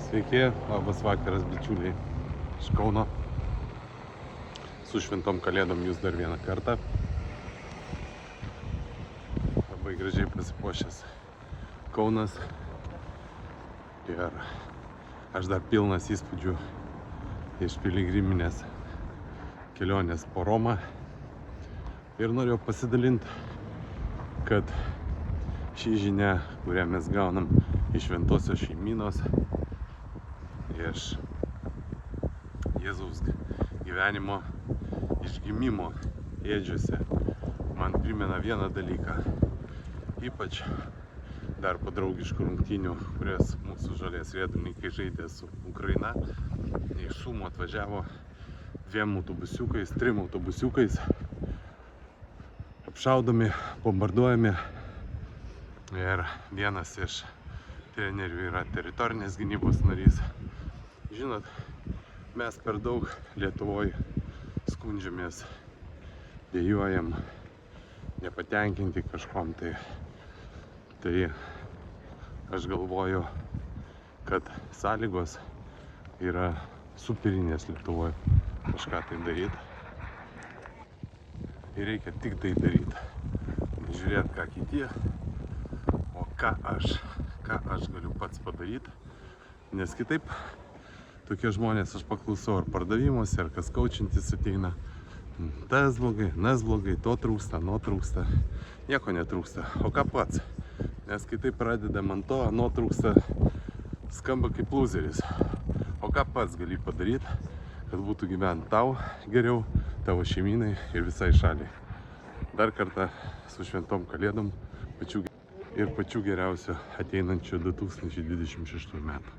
Sveiki, labas vakaras bičiuliai iš Kauno. Su šventom kalėdom jūs dar vieną kartą. Labai gražiai pasipuošęs Kaunas. Ir aš dar pilnas įspūdžių iš piligriminės kelionės po Romą. Ir norėjau pasidalinti, kad ši žinia, kurią mes gaunam iš šventosios šeimynos, iš Jėzaus gyvenimo išgimimo ėdžiose, man primena vieną dalyką. Ypač dar po draugiškų rungtynių, kurias mūsų žalės riedulininkai žaidė su Ukraina. Iš Sumo atvažiavo 2 autobusiukais, 3 autobusiukais, apšaudomi, bombarduojami. Ir vienas iš trenerių yra teritorinės gynybos narys. Žinot, mes per daug Lietuvoje skundžiamės, dejuojam, nepatenkinti kažkom. Tai aš galvoju, kad sąlygos yra superinės Lietuvoje kažką tai daryti. Ir reikia tik tai daryti. Nežiūrėti, ką kiti, o ką aš galiu pats padaryti. Nes kitaip tokie žmonės, aš paklausau ar pardavimuose, ar kas kaučintis ateina. Tas blogai, nas blogai, to trūksta, ano trūksta. Nieko netrūksta. O ką pats? Nes kitaip pradedam ant to, ano trūksta, skamba kaip lūzeris. O ką pats gali padaryti, kad būtų gyventi tau geriau, tavo šeimynai ir visai šaliai. Dar kartą su šventom kalėdom pačių geriausių ateinančių 2026 metų.